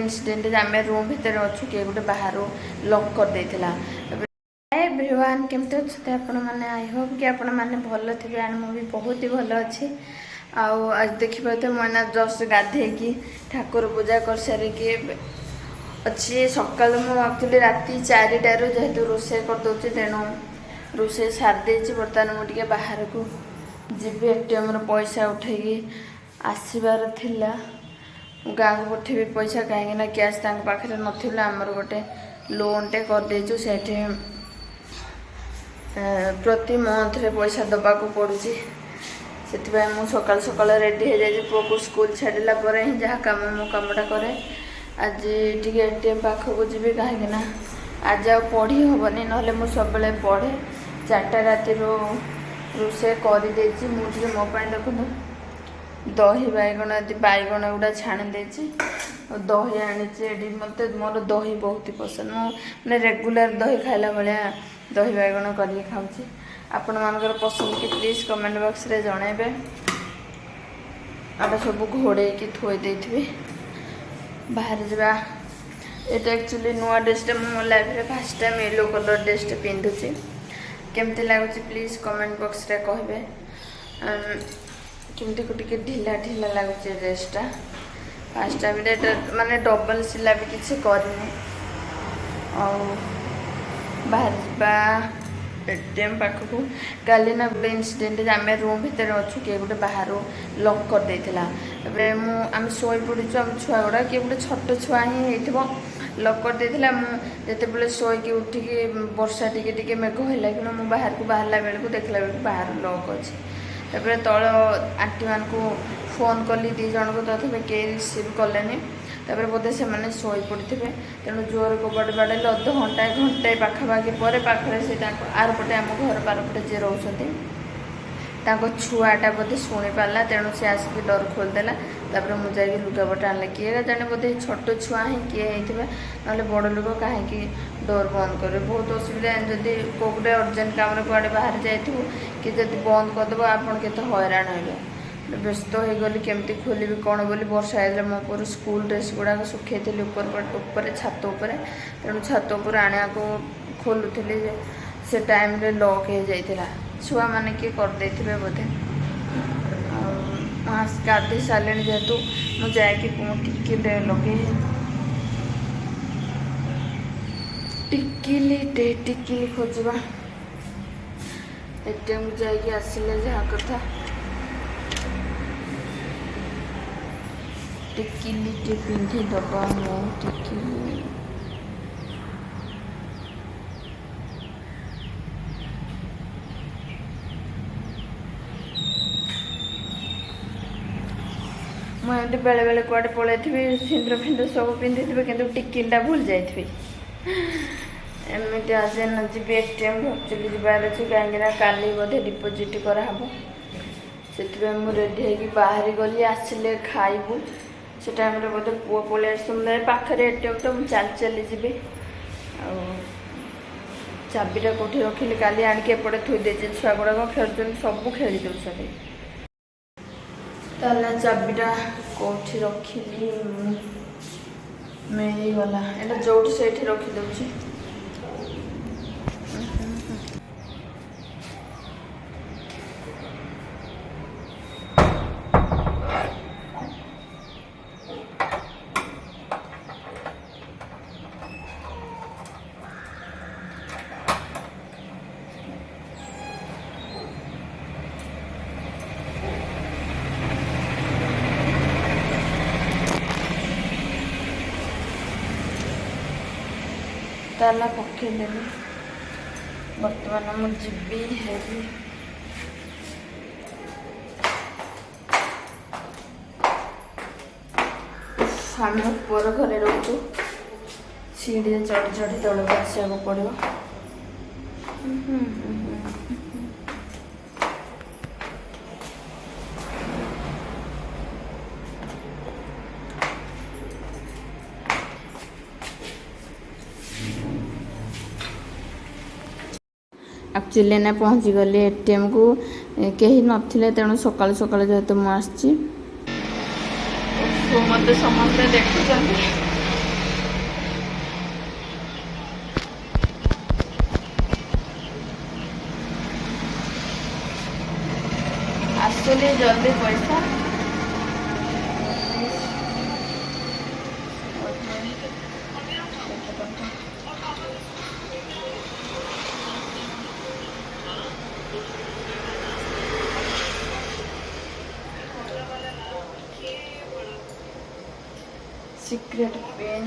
Incident आम room भितर अच्छु किए गोटे बाहर लॉक कर देथिला। एवरीवन केमते अच्छे आपण मैंने आई होप कि आपण मैंने भल थे एंड मुझे बहुत ही भल अच्छी। आज देखिए मैंने जस्ट गाधे ठाकुर पूजा कर सारिकी अच्छी सका एक्चुअली राति 4टारू जेहेतु रोषे करदे तेणु रोषे सारी बर्तमान मुझे बाहर को जी एटीएम पैसा उठेगी आसबार थिला गाँव को पठेबी पैसा कहीं कैश पाखे नाला आमर गोटे लोनटे करदेचु से प्रति मंथ रे पैसा दबा को पड़ुची से मुझे सकाल सकाल रेडी हो जाए पुआ को स्कूल छाड़ा पर ही जहाँ कम मो कमटा करे। आज टी एटीएम पाखक जी कहीं आज आ पढ़ी हेनी ना सब पढ़े 4टा राति रोषे करदे मुझे मोपाई देखु दही बैगण गुड़ा छाणी देती दही आनी मत मोर दही बहुत ही पसंद मैं रेगुलर दही खाइला भाया दही बैगण कर खाऊँ। आपण मानकर पसंद कि प्लीज कमेंट बॉक्स रे जणेबे। आटा सब घोड़े की थोई देथिबे बाहर जावा। एटा एक्चुअली नुआ ड्रेसटा मो लाइफ रे फर्स्ट टाइम येलो कलर ड्रेसटा पिंधुची केमते लागुची प्लीज कमेंट बॉक्स रे कहबे। केमते को टिके ढिला ढिला लागुची ड्रेसटा फर्स्ट टाइम रे माने डबल सिला भी किसी करनी और बाहर जावा एटीएम पाखक काली ना गोटे इनसीडेंट आम रूम भितर अच्छु किए गोटे बाहर लॉक कर देथिला। आम शोई पड़ू आम छुआ गुड़ा किए गोटे छोट छुआ ही हो लॉक कर देथिला। जिते शोईकी उठिकी वर्षा टिके मेघ है कि मुझे बाहर को बाहरला बेलू देखला बेलू बाहर लॉक अच्छे तल आंटी मान को फोन कली 2 जन को तथापि कई रिसीव कलेनि बोधे से मैंने शोई पड़े तेणु जोर कबाट बाड़े अध घंटा घंटे पाखापाखि पर पाखे से आर पटे आम घर पारपटे जी रोचे छुआटा बोधे शुणी पारा तेणु से आसिक डर खोलदेला मुझे लुगापटा आने किए जाने बोधे छोट छुआ ही किए ना बड़ लोक कहीं डोर बंद करे बहुत असुविधा जदि कौटे अर्जेंट काम कड़े बाहर जाइए कि जब बंद करदेव आपड़ के हैरान है व्यस्त हो गली केमती खोलि कौन बोली वर्षा है मो पर स्कूल ड्रेस गुड़ाक सुखे थी ऊपर छात उपर तेणु छात उपर आने को खोलुली से टाइम रे लॉक हो जाता छुआ मैंने किए करदे बोधे गाधे सारे जेहेतु मुझे टिकिले लगे टिकिली खोजा एटीएम जाइए आसिले जहाँ कथा टिकिली पिंधि दबा मो टिकिली मुझे बेले बेले कड़े पलि सिंदूर फिंदूर सब पिंधि थे कि टिकिलटा भूल जाइए एमती आज न जी एटीएम एक्चुअली जबार अच्छे कहीं काली बोधे डिपोजिट कराब से रेडी हो बाहरी गली आसिले खाइबू से टाइम बोधे पुआ पलि आस पाखे एटीएम तो मुझे चली जी चाबीटा कौटी रखिली काली आणिक एपटे थोदे छुआ गुड़ाक खेल सब खेली दौरान ताला चाबीटा कौटी रखिली मिलगला एटा जो से रखिदे ताला पकईदेली बर्तमान मुझे हेरी आम ऊपर घरे रोचु सीढ़ी चढ़ी चढ़ी तौक आसवाक पड़ो एक्चुअली ना पहुँची गली एटीएम को कहीं नथिले तेणु सकाल सकाल जेहेतु मुझे मत समस्ते देखुं जल्दी पैसा सीक्रेट पेन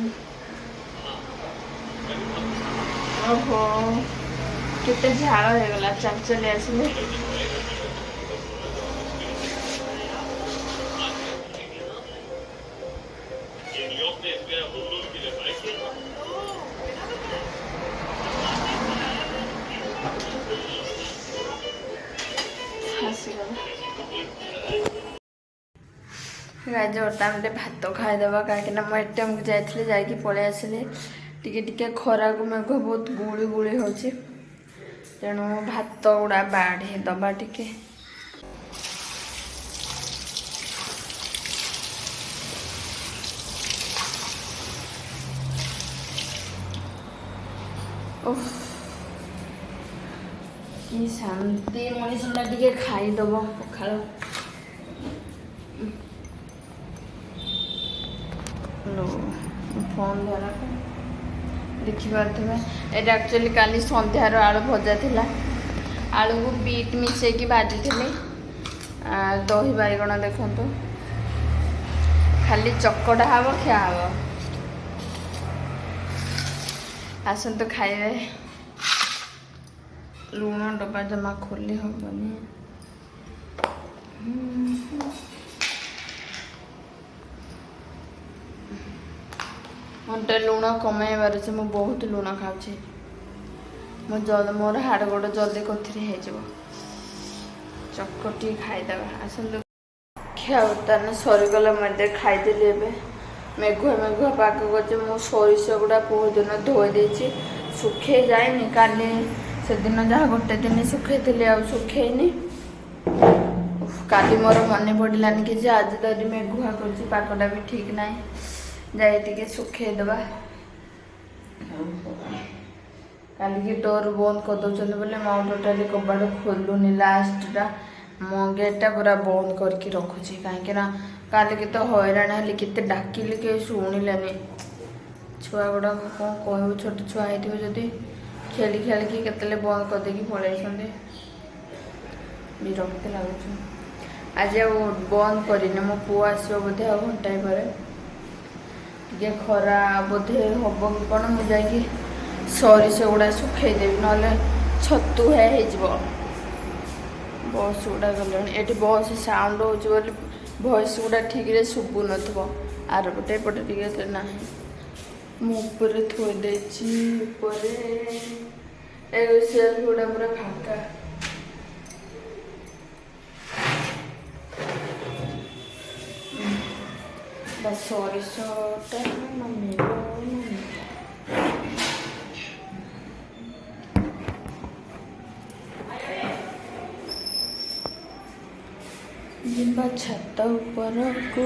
ओहो केते झाड़ हो गला चल चले आसले गाइज बर्तमान भात खाईदेवा कहीं मुझे एटीएम को जाइए जाकि पलि आसली टिके खरा को मेघ बहुत गुड़ी गुड़ी हो तेणु भात गुड़ा बाढ़ी दबा टिके कि शांति मनीषा टिके खाईदब पखाल फोन द्वारा देखिपे ये एक्चुअली काली संध्यार आलू भजा था आलू को बीट मिसेक भाजी दही बैगण देखु खाली चकटा हम खिया हम आसतु खाइबे लुण डब्बा जमा खोली हेनी मटे लुण कमेबार से मुझे बहुत लुण खाऊँ मोर हाड़ गोड़ जल्दी कथि चकटी खाईदेवा आसतु खिया सरीगला मुझे खाईदेली मेघुआ मेघुआ पाग कर सरिष गुड़ा बहुत दिन धोई देछि सुखे जाए काली से दिन जहाँ गोटे दिन सुखे थी आ सुखेनी काली मोर मन पड़ानी कि आज तरी मेघुआ करगटा भी ठीक ना जाए सुखेदेवा काली की डोर बंद कर दौरान बोले मैं टोटाली कबाड़ खोलुनी लास्टा मो गेटा पूरा बंद करके रखुची कहीं काली की तो हैरान हेली केते डाकिली कहीं शुणिलानी छुआ गुड़ा कौन कहू छोट छुआ होती खेली खेलिकी केतले बंद करदे पलि विरक्त लगुच आज बंद करनी मो पुआ आसो बोधे आ घंटाए पर टे खरा बोधे हम कि कौन मुझे सरिष गुड़ा सुखेदेवी ना छतु है बस गुड़ा गला ये बस साउंड हो भॉइस गुड़ा ठीक रे शुभु न आर पटे पटे टे ना मुझे थोदे सेल्फ गुड़ा पूरा फाँका सरिषटा जिम्बा छत ऊपर को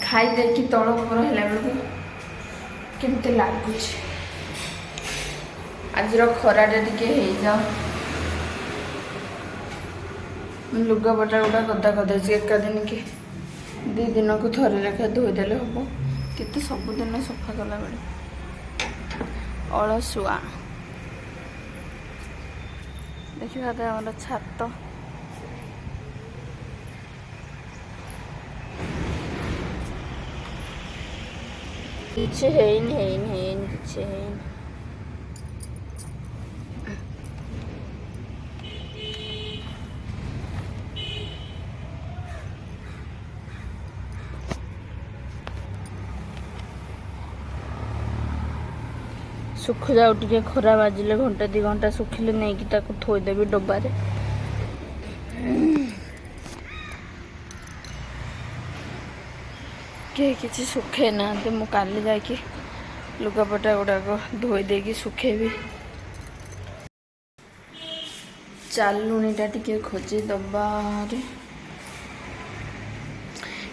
खाई देखी तल ऊपर है केमती लगुच आज खराटे टिके हो लुगापटा गुड़ा गदा गदा एका दिन के 2 दिन को थरे लेखा धोईदेले हम केते सबुदिन सफा कला बेले अलसुआ देखिए आम छात किसी है सुख जाऊ टे खरा बाजिले घंटा 2 घंटा सुखिले नहीं कि थोदेवी डब्बारे किसी सुखे ना मु काली जाकि लुगापटा गुड़ाक धोई देकी सुखेबी चालुणीटा टिके खोजी दबारे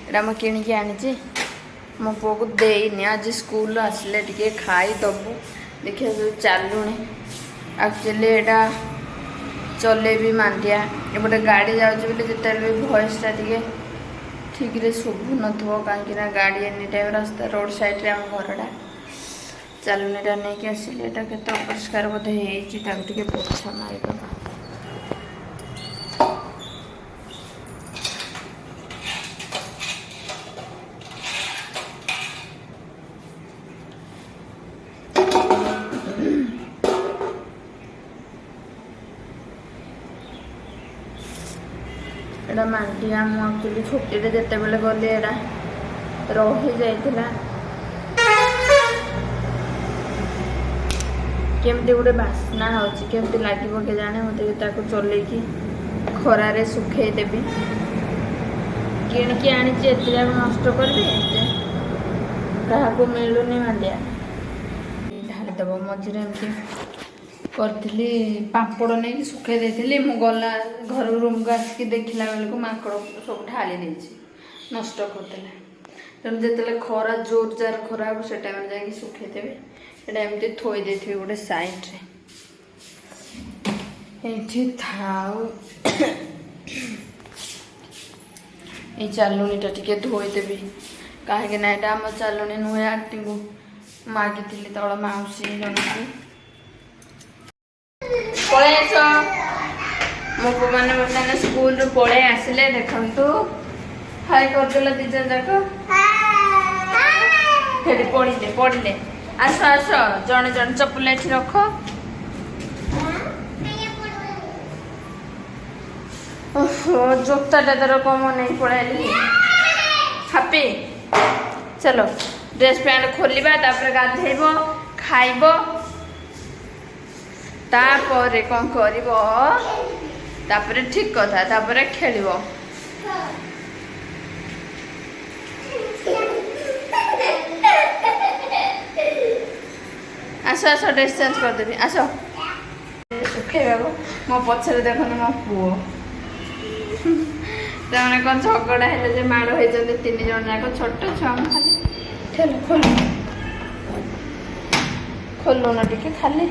एटा मैं किणिकी आनी मो पुआ को देनी आज स्कूल आसले टिके खाई दबू देखिए जो चालुणी एक्चुअली एटा चले भी मांडिया एपटे गाड़ी जाऊँ बोले जिते भॉइसटा टे ठीक रे शुभु नथो कहीं गाड़ी एनी टाइम रास्ता रोड साइड रे आम घरटा चालुनीटा नहीं कि आसिले एटा केते अपरिष्कार बोधे हेची ताको टिके पोछा मारिदबा एटा मांडिया मु एक्चुअली छुट्टी रे जेते बेले गली एटा रही जाइतिला केमती गोटे बास्ना होची केमती लागिबो के जाने मते ताको चलेकी खरारे सुखे देबी किणकी आनी जे एते नष्ट करबे कहा को मिलुनी मांडिया ढाली दबो मझिरे एमती करथिली पापड़ नहीं सुखे देथिली मु गला घर रूम को आसिक देखला बेल को माकड़ सब ढाली देछि नष्ट करदेला तेणु जिते खरा जोर जार खरा हम से टाइम जाकि सुखे देवे एटा एमती थोई देथिबी गोटे साइड रे एठी थाउ ए चालुनीटा टिके धोई देबी कहीं ना एटा हम चालुनी नुहे आंटी को मागिली तल माउसी जन पळे आस मो पु मैंने बर्तमान स्कूल रू पळे आसिले देखंतु हाय करदेला दी जन जाको फेरी पड़िले आस आस जने जन चप्पल एठी रख ओहो जोताटा तर कम नहीं पड़ाली हापी चलो ड्रेस पैंट खोलिबा तापर गाधेबो खाइबो तापर कौन करिबो तापर ठीक कथा तापर खेलिबो आस आस ड्रेस चेंज कर देबी आस सुखेबो मो पछरे देखन मो पुओ तने कौन झगड़ा है जे माड़ होई जंदे तीन जण जाको छोट छम खाली ठेल खोलो ना टिके खाली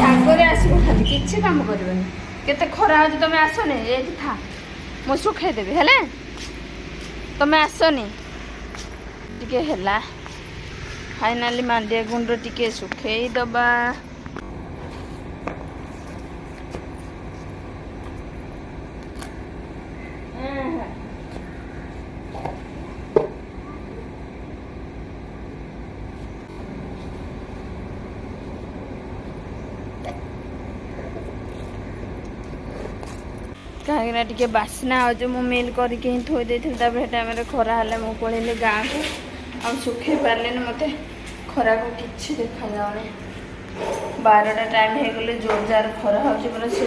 सागरे आसो खाली किछि काम करबेनी केते खरा हो तमे आसोनी ए था मो सुखे देबी हेले तमे आसोनी टिके हेला फाइनली मांडिया गुंड टिके सुखेई दबा कहीं टे बास्ना हो जो मिल करके ही थोई देती टाइम खरा है मुझे पलैली गाँव को आ सुखे पारे मत खरा को कि देखा जाऊनी 12टा टाइम हो गले जोर जार खरा हो पूरा से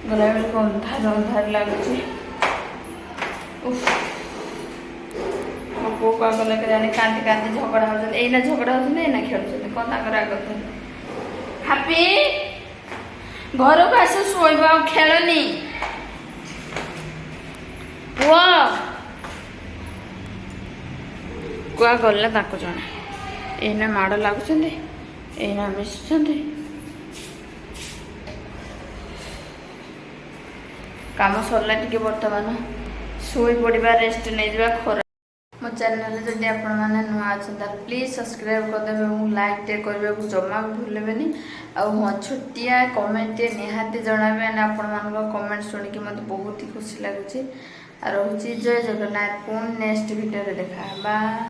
गला बेल को अंधार अंधार लगुच मो पु क्या कले जाने कांदी कांदी झगड़ा होना झगड़ा होना खेल कौन आग हापी घर को आस शोब खेलनी पुआ कुआ गला ताको जने एना माड़ लागुचंदे एना मिसुचंदे काम सरला टिके वर्तमान सोई पड़वा रेस्ट नहीं जा खरा मो चैनल जदि आपण मैंने नुआ अच्छा प्लीज सब्सक्राइब करदे और लाइक टे करने को जमा भी भूलें आ छोटिया कमेंट निहाती जनाबे आपण मान कमेंट शुणिकी मत बहुत ही खुशी लगुच रोचे जय जगन्नाथ पुणी नेक्स्ट वीडियो देखा।